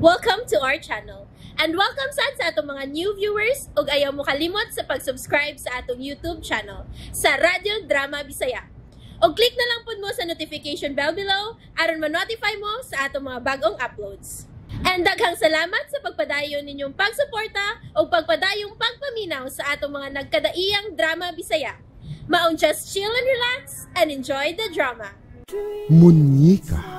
Welcome to our channel. And welcome sa atong mga new viewers ug ayaw mo kalimot sa pag-subscribe sa atong YouTube channel sa Radyo Drama Bisaya. O click na lang pud mo sa notification bell below aron ma-notify mo sa atong mga bagong uploads. And daghang salamat sa pagpadayon ninyong pagsuporta o pagpadayong pagpaminaw sa atong mga nagkadaiyang Drama Bisaya. Maun just chill and relax and enjoy the drama. Munyika.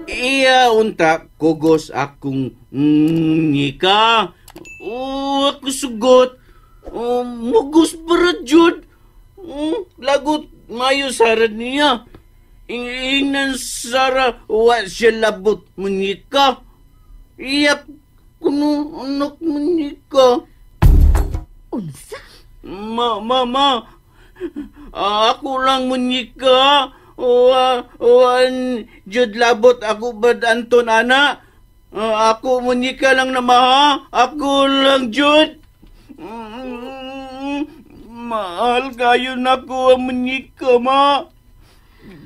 Iya unta kogos akong nika. Ako sugot. Mugos para jud. Lagot mayo sarad niya. Ingnan sara wa siya labot munyika. Iya kuno anak munyika. Unsa? Mama. Ako lang munyika. Wan jud labot ako bad Anton ana. Ako munyika lang na maha. Ako lang jud. Mahal kayo na ko ang munyika ma.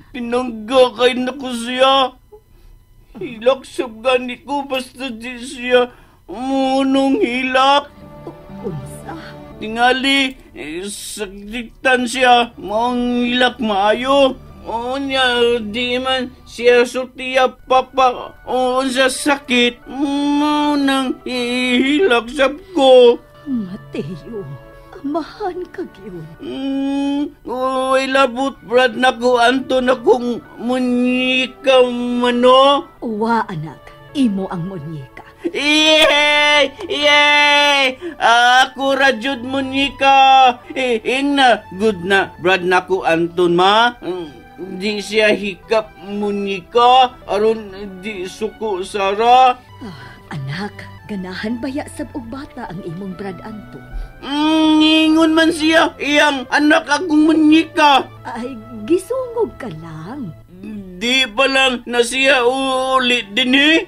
Pinangga kayo na ko siya. Hilak sa gani ko basta di siya munong hilak. Unsa? Tingali, sagditan siya. Maong hilak maayo. O niya, di man siya sutiya papa o sa sakit. Nang ihilak sab ko. Mateo, amahan ka gyud. Uy, labot brad na ko Anton akong munyika mano. Uwa anak, imo ang munyeka. Yay! Yay! Ako rajud munyika. Ingna, good na brad na ko Anton ma. Di siya hikap munyika, aron di suko sara. Anak, ganahan baya sab og bata ang imong Brad Anton. Ingon man siya, iyang anak akong munyika. Ay, gisungog ka lang. Di pa lang na siya ulit din eh.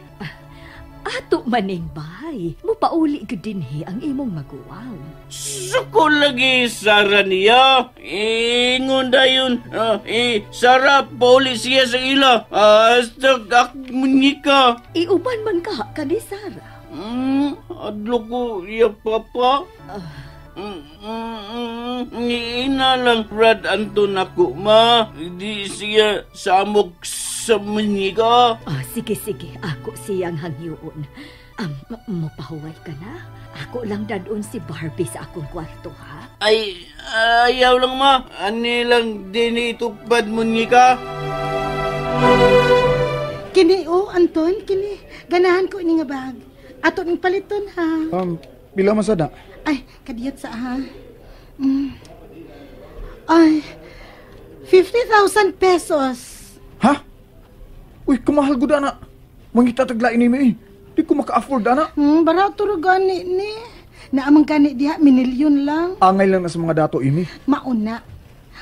Ato maning bay, mupauli gud dinhi ang imong maguwang. Suko lagi sara niya. Ingon dayon, sara pauli siya sa ila. Hasta akong munyika. Iuban man ka ni Sara. Adlo ko iya papa. Ina lang Brad Anton ako ma. Di siya samok sa munyika. Sige, ako siyang hangyoon. Mapahuway ka na? Ako lang dadon si Barbie sa akong kwarto, ha? Ay, ayaw lang ma. Ani lang din itupad munyika. Kini Anton, kini. Ganahan ko ini nga bag. Ato ning paliton ha. Pila masada? Ay, kadiyot sa ha. Ay, 50,000 pesos. Ha? Uy, kumahal gud ana. Mangita taglain ni mi. Di ko maka-afford ana. Barato ro gani ni. Naamang gani diha, minilyon lang. Angay lang na sa mga dato ini. Mauna.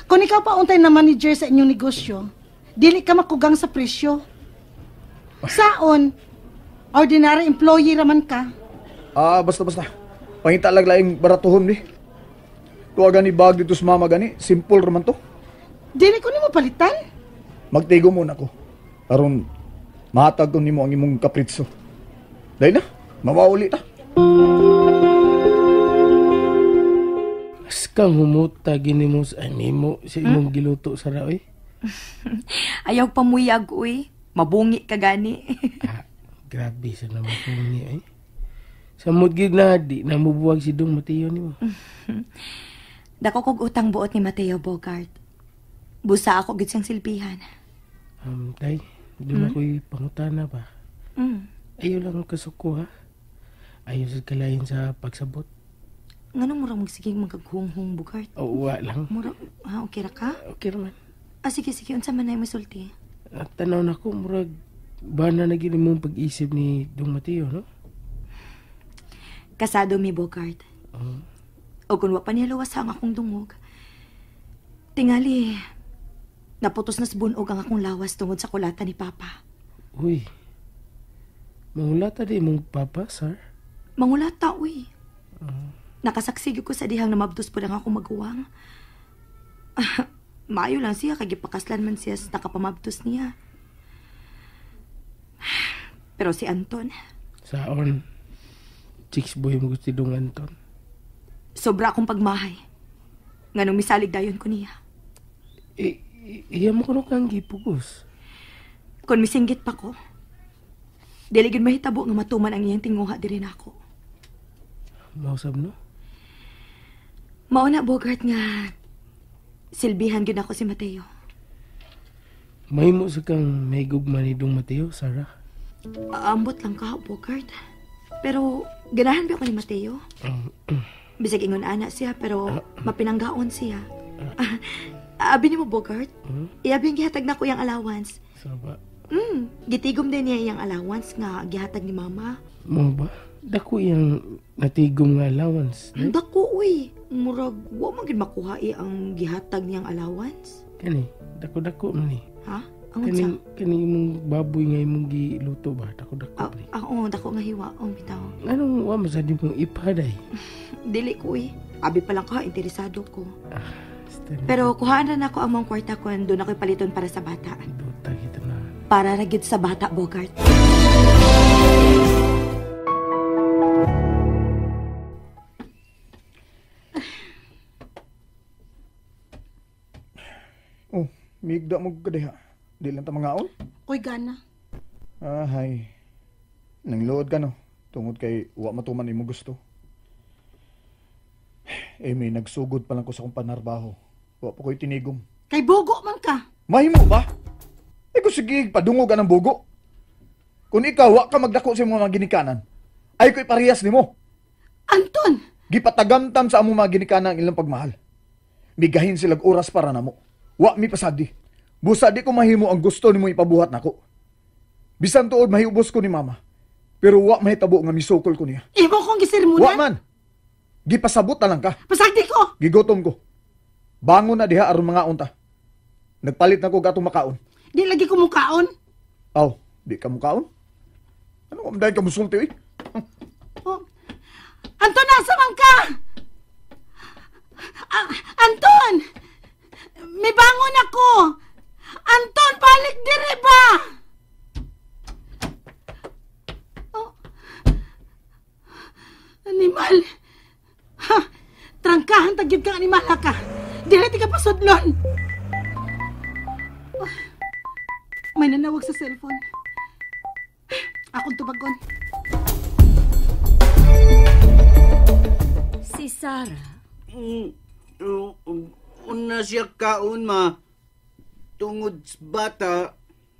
Kung ikaw pa untay na manager sa inyong negosyo, dili ka makugang sa presyo. Saon? Ordinary employee raman ka. Basta. Pangita lang laing baratuhon ni. Tuwa gani bag dito sa mama gani. Simple raman to. Dili ko nimo palitan. Magtigo muna ko. Aron mahatag ko nimo ang imong kapritso. Dahil na, mawauli ta. As kang humuta gini mo sa animo sa imong giluto sa raoy. Ayaw pamuyag, uy. Mabungi ka gani. Grabe sa naman pungi eh. Sa mudgid na di na mubuwag si Dong Mateo ni mo. Dako kog utang buot ni Mateo Bogart. Busa ako gid siyang silbihan. Tay, doon ako'y pangutana ba? Ayaw lang kasuko ha. Ayaw sa kalayin sa pagsabot. Ngano murang magsiging magaghunghung Bogart? Wa lang. Murang, okay ra ka? Okay naman. Sige, unsa man ay masulti? Tanaw na ko, murag ba na naging mong pag-isip ni Dong Mateo, no? Kasado mi Bogart. O kung wa pa niya luwas ang akong dungog. Tingali, naputos na sa bunog ang akong lawas tungod sa kulata ni Papa. Uy, mangulata di mong papa, sir? Mangulata, uy. Nakasaksig ko sa dihang na mabdos po lang akong maguwang. Maayo lang siya, kagipakaslan man siya sa nakapamabtos niya. Pero si Anton, Saon, chicks boy mo gusto dong Anton. sobra akong pagmahay. Nganong misalig dayon ko niya. Iya mo kuno kang gipugos. Kung misinggit pa ko, dili gyud mahitabo nga matuman ang iyang tinguha diri nako. Mausab no? Mao na Bogart nga silbihan gyud ako si Mateo. Mahimo sa kang may gugma ni Dong Mateo, Sarah. Ambot lang ka, Bogart. Pero ganahan ba ako ni Mateo? Bisag ingon ana siya pero mapinanggaon siya. Abi ni mo Bogart? Iabing gihatag na ko yung allowance. Saba. Gitigom din niya yung allowance nga gihatag ni mama. Mo ba? Dako yung natigom nga allowance. Dako uy. Murag wa man gid makuha ang gihatag niyang allowance. Kani, dako-dako man ni. Ha? Ang sa? Kani imong baboy nga imong giluto ba? Dako-dako ni. Oo, dako nga hiwa. Bitaw. Anong wa masadi mong ipaday? Dili ko uy. Abi pa lang ka, interesado ko. Stand Pero kuhaan na ako ang mong kwarta ko doon ako'y paliton para sa bata. Duta kita na. Para ragid sa bata, Bogart. Oh, migda mo kadiha. Di lang ta mangaon. Ko'y gana. Hay. Nanglood ka no. Tungod kay wa matuman imo gusto. May nagsugod pa lang ko sa kong panarbaho. Wa pa ko'y tinigom. Kay bugo man ka. Mahimo ba? Kung sige, padungog ka ng bugo. Kung ikaw, wa ka magdako sa mga ginikanan, ay ko'y parehas ni mo. Anton! Gipatagamtam sa among mga ginikanan ang ilang pagmahal. Migahin silag oras para namo. Wa mi pasadi. Busa di ko mahimo ang gusto nimo ipabuhat nako. Bisan tuod mahiubos ko ni mama. Pero wa mahitabo nga misukol ko niya. Imo kong gisirmunan. Wa man. Gipasabot na lang ka. Pasagdi ko! Gigotom ko. Bangon na diha aron mga unta. Nagpalit na ko gatong makaon. Di lagi ko mukaon. Aw, di ka mukaon? Ano ka dahil ka musulti eh? Oh. Anton, nasa man ka? Anton! May bangon ako! Anton, balik dire ba? Oh. Animal! Ha! Trangkahan tagyod kang animal ka! Dire ti ka pasudlon! Oh. May nanawag sa cellphone. Akong tubagon. Si Sarah. Una siya kaon, ma. Tungod sa bata.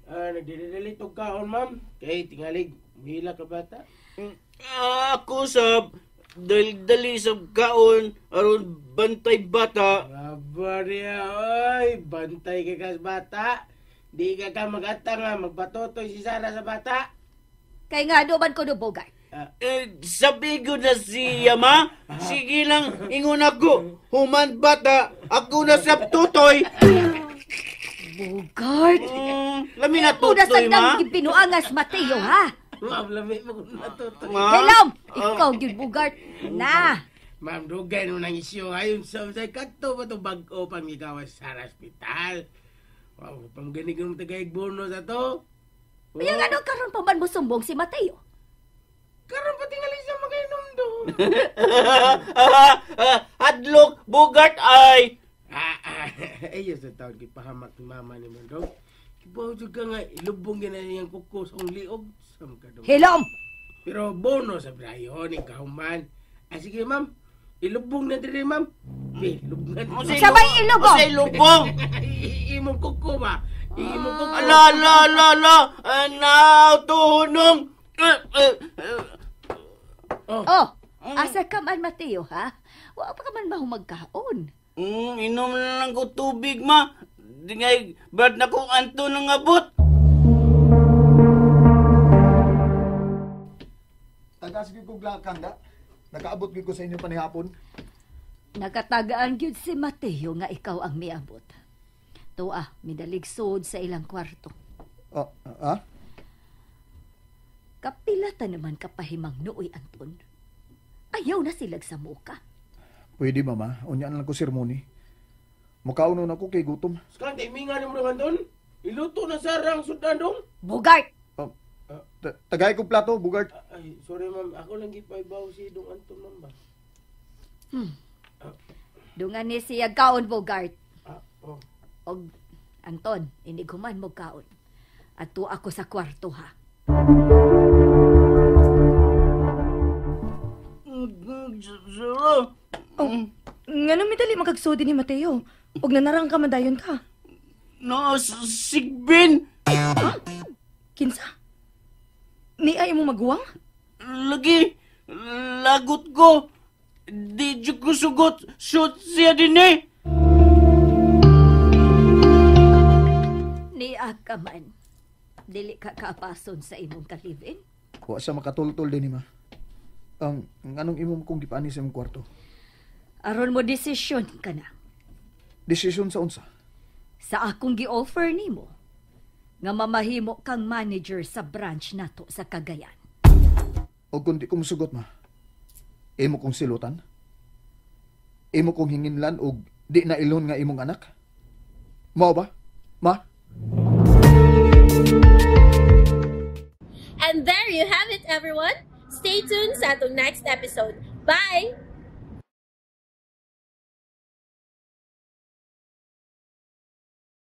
Nagdidili tog kaon, ma'am. Kay tingalig, mihila ka bata. Ako sab, dali sa kaon, aron bantay bata. Aba niya, oy, bantay ka kas bata. Di ka mag-ata nga, magpatotoy si Sarah sa bata. Kay nga duman ko do Bogart. Sabi ko na siya, ma. Sige lang, ingon ako. Human bata, ako na sa tutoy. Bogart! Lami na Una tutoy, ma. sa pinuangas Mateo, ha? Ma'am, lami mo kung natutoy. Ma? Hello! Ikaw, yun, Bogart. Na! Ma'am, dugay nung nang isyo ngayon sa kanto ba ito bag-o pang ikawas sa hospital. Wow, pang ganig ng tagaig bono sa to. Yung ano karon pa man mo sumbong si Mateo? Karon pati nga lang siya mag-inom doon. Hadlok, Bogart ay. Ayos sa taon, kipahamak ni mama ni Mandong. Kibaw juga nga, ilubong gina niyang kukos ang liog. Sam ka doon. Hilom! Pero bono sa brayon, ikaw man. Sige ma'am, ilubong na din ma'am. Ilubong na din. Sabay ilubong! Sa ilubong. Imong kuko ba? Imong kuko. La. Now, tuhunong. Oh, asa ka man, Mateo, ha? Wa pa ka man ba humagkaon? Inom na lang ko tubig, ma. Di ngay, brad na kong anto ng abot. Tagas ko glakang da. Nakaabot ko sa inyo panihapon. Nakatagaan gyud si Mateo nga ikaw ang miabot. Tuwa, midalig sud sa ilang kwarto. Kapilata naman kapahimang nooy, Anton. Ayaw na silag sa muka. Pwede mama, unya na lang ko sermoni. Mukaunon ako kay gutom. Sekarang timingan mo naman doon. Iluto na sarang sudan dong. Bogart! Tagay kong plato, Bugart. Ay, sorry ma'am. Ako lang gipaibaw si Dong Anton, ma'am ba? Dungan ni siya kaon, Bogart. Oh. Og, Anton, hindi ko man mo kaon. Ato ako sa kwarto, ha? Sarah. Nga nung midali magagsudi ni Mateo. Og nanarang ka madayon ka. Sigbin. Kinsa? Ni ay mo magwang? Lagi. Lagot ko. Di dyo ko sugot. Shoot siya din eh. Ni ka man. Dili ka kapason sa imong kalivin? Wa sa makatultol din ni ma. Ang anong imong kong gipani sa imong kwarto? Aron mo desisyon ka na. Desisyon sa unsa? Sa akong gi-offer nimo nga mamahimo kang manager sa branch nato sa Cagayan. O kung di ko musugot ma, imo kong silutan? Imo kong hinginlan o di na ilon nga imong anak? Mao ba? Ma? And there you have it, everyone. Stay tuned sa atong next episode. Bye!